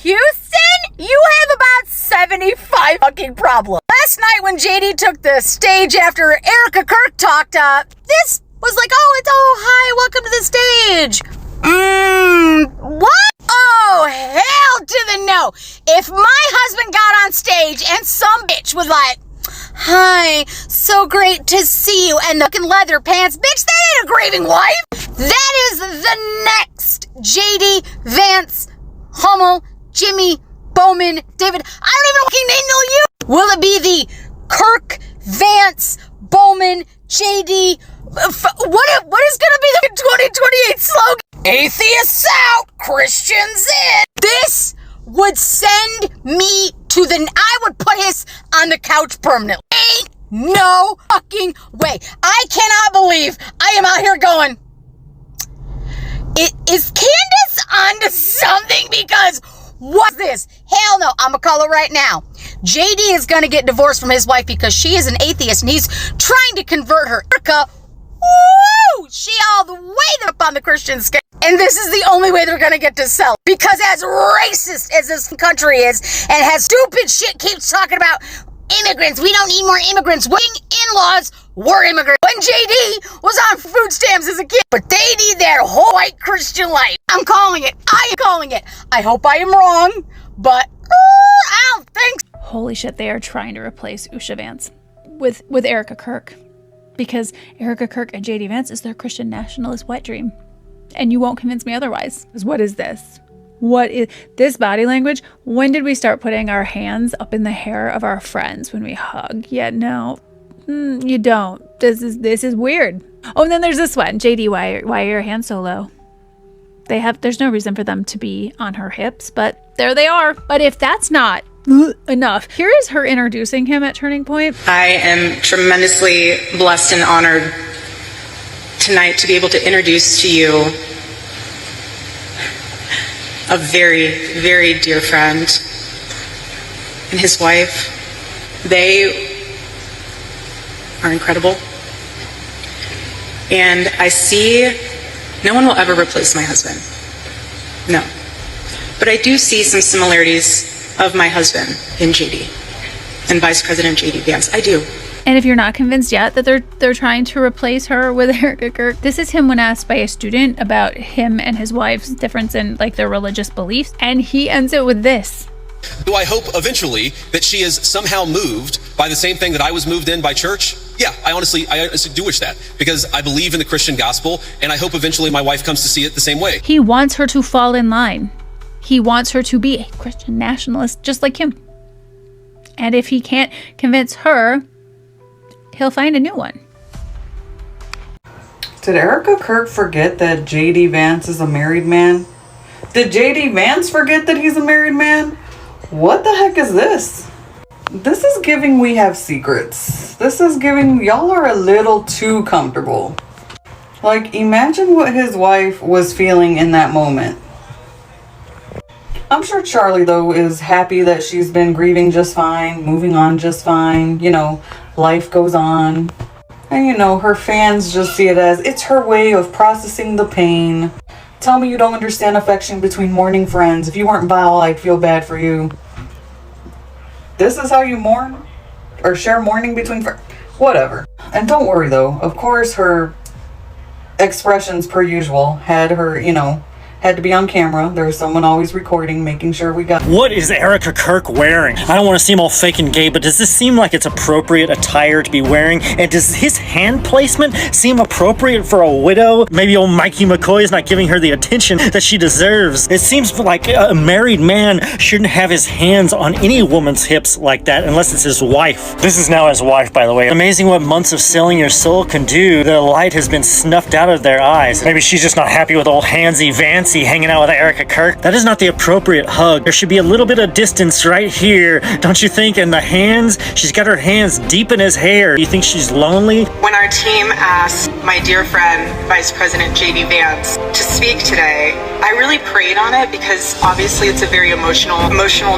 Houston, you have about 75 fucking problems. Last night when JD took the stage after Erica Kirk talked, this was like, hi, welcome to the stage. What? Oh, hell to the no. If my husband got on stage and some bitch was like, hi, so great to see you, and the fucking leather pants, bitch, that ain't a grieving wife. That is the next JD Vance, Hummel, Jimmy, Bowman, David. I don't even fucking know you. Will it be the Kirk, Vance, Bowman, JD? What is gonna be the 2028 slogan? Atheists out, Christians in. This would send me to I would put his on the couch permanently. Ain't no fucking way. I cannot believe I am out here going, is Candace onto something? Because what's this? Hell no. I'm gonna call it right now. JD is gonna get divorced from his wife because she is an atheist and he's trying to convert her. Erica, woo! She all the way up on the Christian scale. And this is the only way they're gonna get to sell. Because as racist as this country is, and has stupid shit keeps talking about immigrants, we don't need more immigrants. When in-laws were immigrants. When JD was on food stamps as a kid. But they need that whole white Christian life. I'm calling it. I am calling it. I hope I am wrong, but I don't think so. Holy shit, they are trying to replace Usha Vance with Erica Kirk. Because Erica Kirk and JD Vance is their Christian nationalist wet dream. And you won't convince me otherwise. Because what is this? What is this body language? When did we start putting our hands up in the hair of our friends when we hug? Yeah, no, you don't. This is weird. Oh, and then there's this one. JD, why are your hands so low? There's no reason for them to be on her hips, but there they are. But if that's not enough, here is her introducing him at Turning Point. I am tremendously blessed and honored tonight to be able to introduce to you a very, very dear friend and his wife. They are incredible. And I see no one will ever replace my husband. No. But I do see some similarities of my husband in JD and Vice President JD Vance. I do. And if you're not convinced yet that they're trying to replace her with Erica Kirk, this is him when asked by a student about him and his wife's difference in their religious beliefs, and he ends it with this. Do I hope eventually that she is somehow moved by the same thing that I was moved in by church? Yeah, I honestly do wish that, because I believe in the Christian gospel, and I hope eventually my wife comes to see it the same way. He wants her to fall in line. He wants her to be a Christian nationalist just like him. And if he can't convince her, he'll find a new one. Did Erica Kirk forget that JD Vance is a married man? Did JD Vance forget that he's a married man? What the heck is this? This is giving we have secrets. This is giving y'all are a little too comfortable. Like, imagine what his wife was feeling in that moment. I'm sure Charlie, though, is happy that she's been grieving just fine, moving on just fine, life goes on. And her fans just see it as it's her way of processing the pain. Tell me you don't understand affection between mourning friends. If you weren't Val, I'd feel bad for you. This is how you mourn? Or share mourning between friends? Whatever. And don't worry though, of course her expressions per usual had her, had to be on camera. There was someone always recording, making sure we got... What is Erica Kirk wearing? I don't want to seem all fake and gay, but does this seem like it's appropriate attire to be wearing? And does his hand placement seem appropriate for a widow? Maybe old Mikey McCoy is not giving her the attention that she deserves. It seems like a married man shouldn't have his hands on any woman's hips like that unless it's his wife. This is now his wife, by the way. Amazing what months of selling your soul can do. The light has been snuffed out of their eyes. Maybe she's just not happy with old Handsy Vance hanging out with Erica Kirk. That is not the appropriate hug. There should be a little bit of distance right here, don't you think? And the hands, she's got her hands deep in his hair. You think she's lonely? When our team asked my dear friend, Vice President JD Vance, to speak today, I really prayed on it because obviously it's a very emotional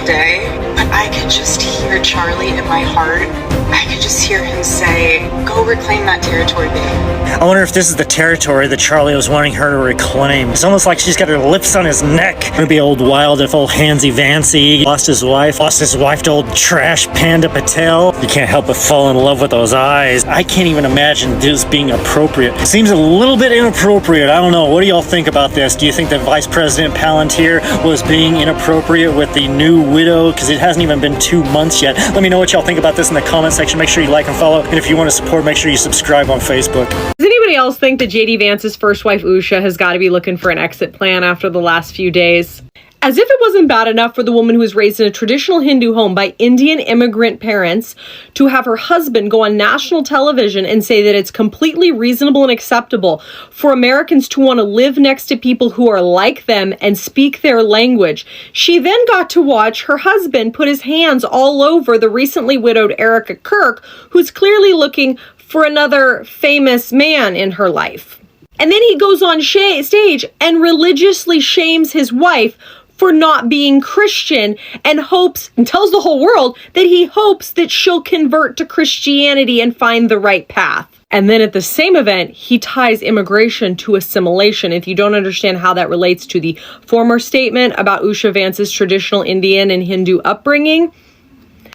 day, but I could just hear Charlie in my heart. I could just hear him say, go reclaim that territory, babe. I wonder if this is the territory that Charlie was wanting her to reclaim. It's almost like she's got her lips on his neck. It'd be old wild if old Hansy Vancy lost his wife to old trash Panda Patel. You can't help but fall in love with those eyes. I can't even imagine this being appropriate. It seems a little bit inappropriate. I don't know. What do y'all think about this? Do you think that Vice President Palantir was being inappropriate with the new widow? Because it hasn't even been 2 months yet. Let me know what y'all think about this in the comments section. Make sure you like and follow. And if you want to support, make sure you subscribe on Facebook. Does anybody else think that JD Vance's first wife, Usha, has got to be looking for an exit plan after the last few days? As if it wasn't bad enough for the woman who was raised in a traditional Hindu home by Indian immigrant parents to have her husband go on national television and say that it's completely reasonable and acceptable for Americans to want to live next to people who are like them and speak their language. She then got to watch her husband put his hands all over the recently widowed Erica Kirk, who's clearly looking for another famous man in her life. And then he goes on stage and religiously shames his wife for not being Christian and tells the whole world that he hopes that she'll convert to Christianity and find the right path. And then at the same event, he ties immigration to assimilation. If you don't understand how that relates to the former statement about Usha Vance's traditional Indian and Hindu upbringing,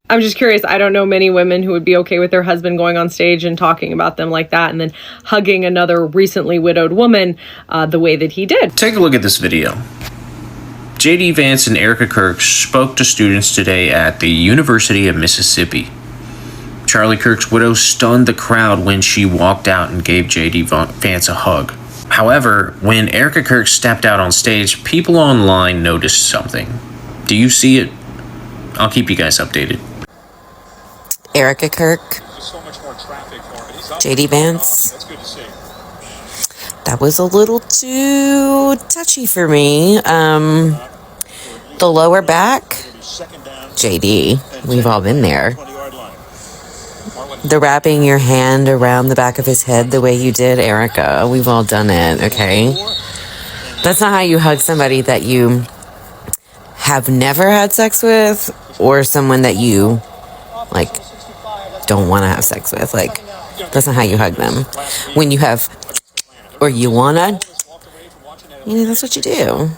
I'm just curious. I don't know many women who would be okay with their husband going on stage and talking about them like that and then hugging another recently widowed woman the way that he did. Take a look at this video. JD Vance and Erica Kirk spoke to students today at the University of Mississippi. Charlie Kirk's widow stunned the crowd when she walked out and gave JD Vance a hug. However, when Erica Kirk stepped out on stage, people online noticed something. Do you see it? I'll keep you guys updated. Erica Kirk, JD Vance. That was a little too touchy for me. The lower back, JD, we've all been there. The wrapping your hand around the back of his head the way you did, Erica, we've all done it, okay? That's not how you hug somebody that you have never had sex with or someone that you, don't want to have sex with. That's not how you hug them. When you have, or you want to, that's what you do.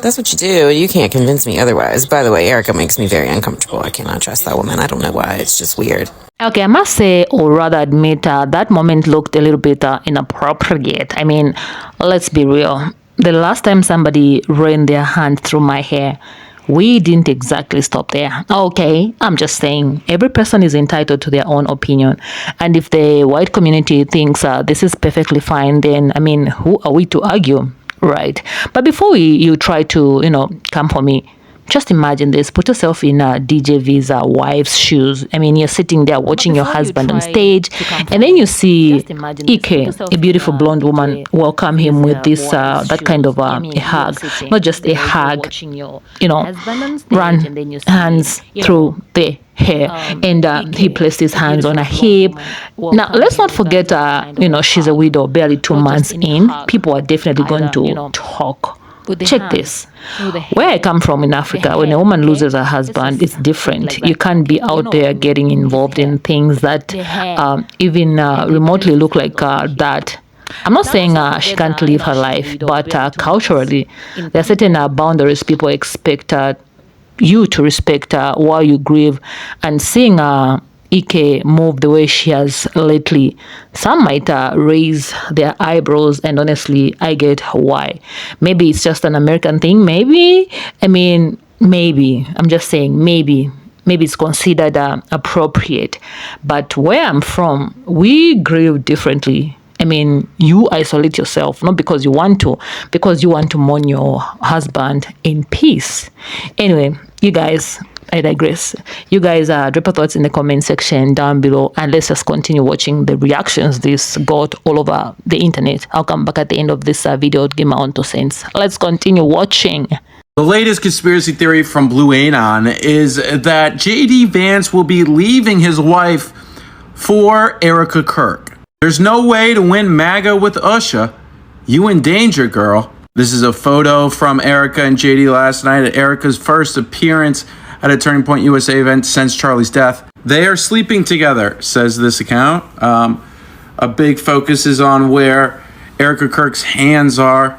That's what you do. You can't convince me otherwise. By the way, Erica makes me very uncomfortable. I cannot trust that woman. I don't know why. It's just weird. Okay, I must say, or rather admit, that moment looked a little bit inappropriate. I mean, let's be real. The last time somebody ran their hand through my hair, we didn't exactly stop there. Okay, I'm just saying, every person is entitled to their own opinion. And if the white community thinks this is perfectly fine, then, who are we to argue? Right. But before you try to, come for me, just imagine this. Put yourself in DJ V's wife's shoes. You're sitting there watching your husband on stage, and then you see Ike, a beautiful blonde woman, welcome him with this, that kind of a hug. Not just a hug, run hands through the hair, and he placed his hands on her hip. Now, let's not forget, she's a widow, barely 2 months in. People are definitely going to talk. Check this. Where I come from in Africa, when a woman loses her husband, it's different. You can't be out there getting involved in things that even remotely look like that. I'm not saying she can't live her life, but culturally, there are certain boundaries people expect you to respect while you grieve. And seeing Ike move the way she has lately, some might raise their eyebrows, and honestly, I get why. Maybe it's just an American thing, maybe. Maybe. I'm just saying, maybe it's considered appropriate. But where I'm from, we grieve differently. You isolate yourself, not because you want to, because you want to mourn your husband in peace. Anyway, you guys, I digress. You guys drop your thoughts in the comment section down below, and let's just continue watching the reactions this got all over the internet. I'll come back at the end of this video to give my own 2 cents. Let's continue watching. The latest conspiracy theory from Blue Anon is that JD Vance will be leaving his wife for Erica Kirk. There's no way to win MAGA with Usha. You in danger, girl. This is a photo from Erica and JD last night at Erica's first appearance at a Turning Point USA event since Charlie's death. They are sleeping together, says this account. A big focus is on where Erica Kirk's hands are.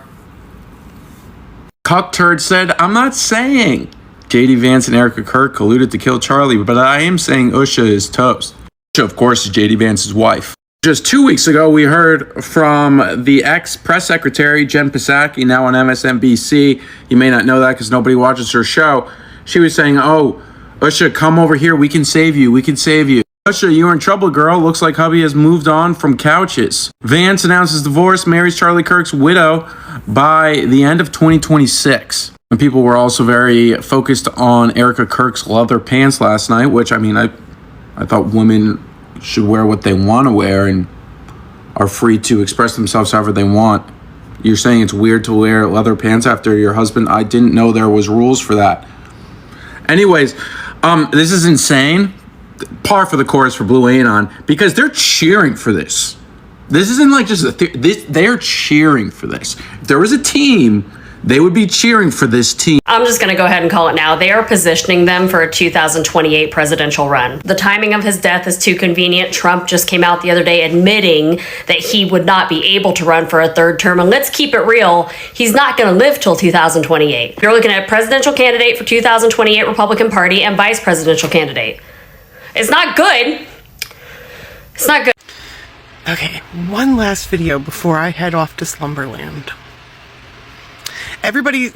Cuck Turd said, I'm not saying JD Vance and Erica Kirk colluded to kill Charlie, but I am saying Usha is toast. Usha, of course, is JD Vance's wife. Just 2 weeks ago, we heard from the ex-press secretary, Jen Psaki, now on MSNBC. You may not know that because nobody watches her show. She was saying, oh, Usha, come over here. We can save you. We can save you. Usha, you're in trouble, girl. Looks like hubby has moved on from couches. Vance announces divorce, marries Charlie Kirk's widow by the end of 2026. And people were also very focused on Erica Kirk's leather pants last night, which, I mean, I thought women should wear what they want to wear and are free to express themselves however they want. You're saying it's weird to wear leather pants after your husband? I didn't know there was rules for that. Anyways, this is insane. Par for the course for Blue Anon because they're cheering for this. This isn't like just they're cheering for this. If there was a team, they would be cheering for this team. I'm just going to go ahead and call it now. They are positioning them for a 2028 presidential run. The timing of his death is too convenient. Trump just came out the other day admitting that he would not be able to run for a third term. And let's keep it real, he's not going to live till 2028. You're looking at presidential candidate for 2028 Republican Party and vice presidential candidate. It's not good. It's not good. Okay, one last video before I head off to Slumberland. Everybody,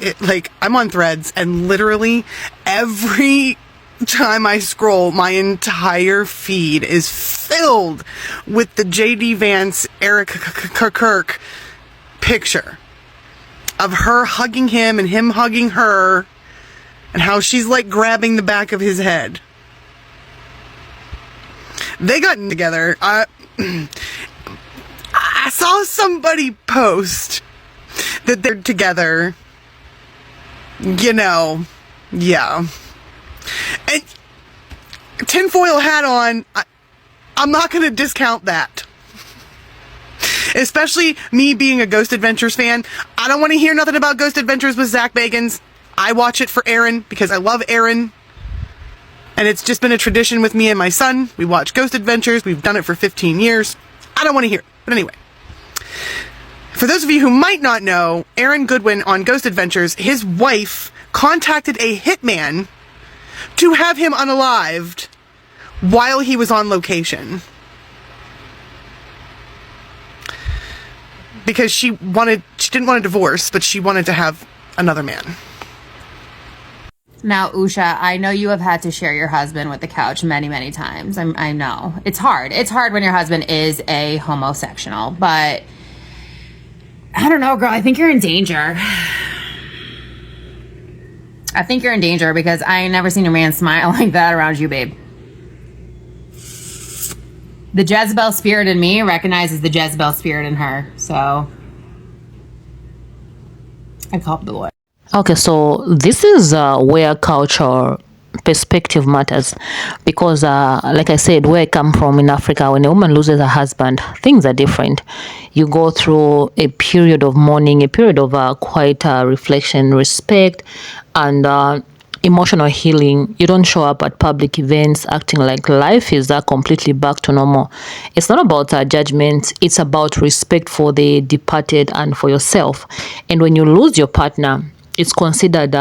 I'm on Threads, and literally every time I scroll, my entire feed is filled with the JD Vance, Erica Kirk picture of her hugging him and him hugging her, and how she's grabbing the back of his head. They got together. I saw somebody post that they're together. Yeah. And tinfoil hat on, I'm not going to discount that. Especially me being a Ghost Adventures fan. I don't want to hear nothing about Ghost Adventures with Zach Bagans. I watch it for Aaron because I love Aaron. And it's just been a tradition with me and my son. We watch Ghost Adventures. We've done it for 15 years. I don't want to hear it. But anyway. For those of you who might not know, Aaron Goodwin on Ghost Adventures, his wife contacted a hitman to have him unalived while he was on location. Because she didn't want a divorce, but she wanted to have another man. Now, Usha, I know you have had to share your husband with the couch many, many times. I know. It's hard. It's hard when your husband is a homosexual, but I don't know, girl. I think you're in danger. I think you're in danger because I ain't never seen a man smile like that around you, babe. The Jezebel spirit in me recognizes the Jezebel spirit in her, so I call up the Lord. Okay, so this is where culture perspective matters because, like I said, where I come from in Africa, when a woman loses her husband, things are different. You go through a period of mourning, a period of quiet reflection, respect, and emotional healing. You don't show up at public events acting like life is completely back to normal. It's not about judgment. It's about respect for the departed and for yourself. And when you lose your partner, it's considered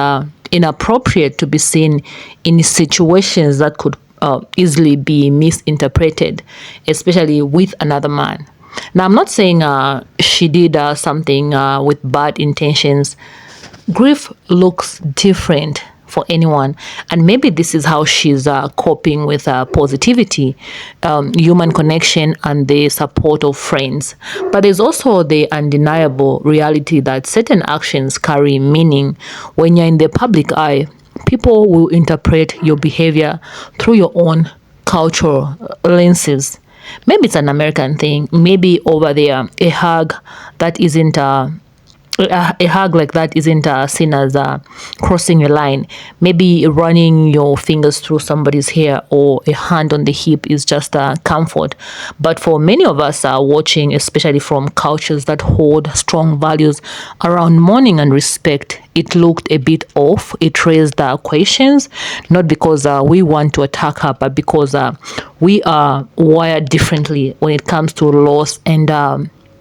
inappropriate to be seen in situations that could easily be misinterpreted, especially with another man. Now, I'm not saying she did something with bad intentions. Grief looks different for anyone, and maybe this is how she's coping with positivity, human connection, and the support of friends. But there's also the undeniable reality that certain actions carry meaning. When you're in the public eye, people will interpret your behavior through your own cultural lenses. Maybe it's an American thing. Maybe over there, a hug that isn't a hug like that isn't seen as crossing a line. Maybe running your fingers through somebody's hair or a hand on the hip is just comfort. But for many of us watching, especially from cultures that hold strong values around mourning and respect, it looked a bit off. It raised questions, not because we want to attack her, but because we are wired differently when it comes to loss and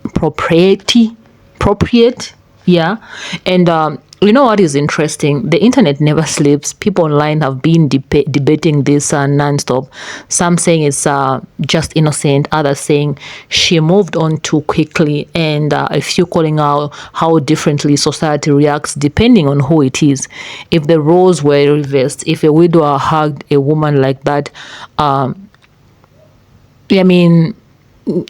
appropriate, yeah. And you know what is interesting? The internet never sleeps. People online have been debating this nonstop. Some saying it's just innocent, others saying she moved on too quickly, and a few calling out how differently society reacts depending on who it is. If the roles were reversed, if a widower hugged a woman like that, I mean,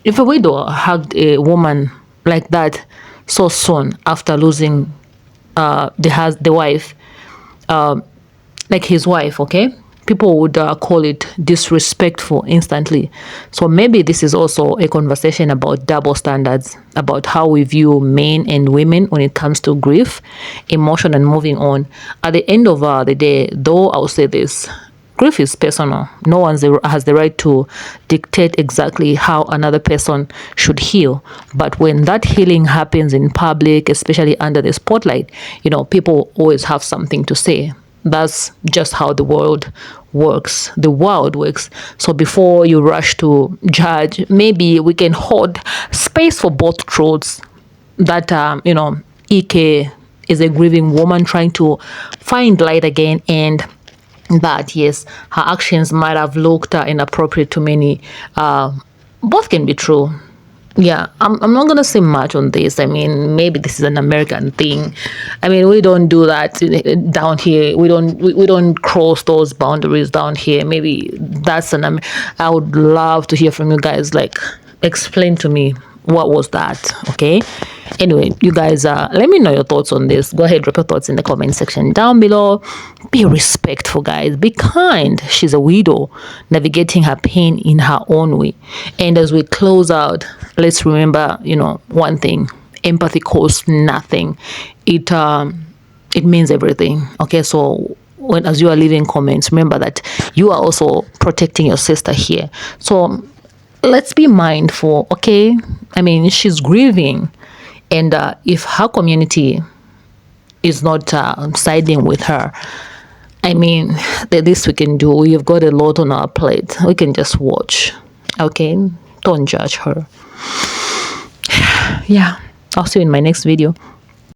if a widow hugged a woman like that so soon after losing the wife, like his wife, okay, people would call it disrespectful instantly. So maybe this is also a conversation about double standards, about how we view men and women when it comes to grief, emotion, and moving on. At the end of the day, though, I'll say this: grief is personal. No one has the right to dictate exactly how another person should heal. But when that healing happens in public, especially under the spotlight, people always have something to say. That's just how the world works. The world works. So before you rush to judge, maybe we can hold space for both truths. That, Ike is a grieving woman trying to find light again, and that yes, her actions might have looked inappropriate to many. Both can be true. Yeah, I'm not gonna say much on this. I mean, maybe this is an American thing. I mean, we don't do that down here. We don't cross those boundaries down here. Maybe that's I would love to hear from you guys. Like, explain to me, what was that? Okay. Anyway, you guys, let me know your thoughts on this. Go ahead, drop your thoughts in the comment section down below. Be respectful, guys. Be kind. She's a widow, navigating her pain in her own way. And as we close out, let's remember, one thing: empathy costs nothing. It means everything. Okay, so as you are leaving comments, remember that you are also protecting your sister here. So let's be mindful. Okay, I mean, she's grieving. And if her community is not siding with her, I mean, the least we can do, we've got a lot on our plate. We can just watch. Okay? Don't judge her. Yeah. I'll see you in my next video.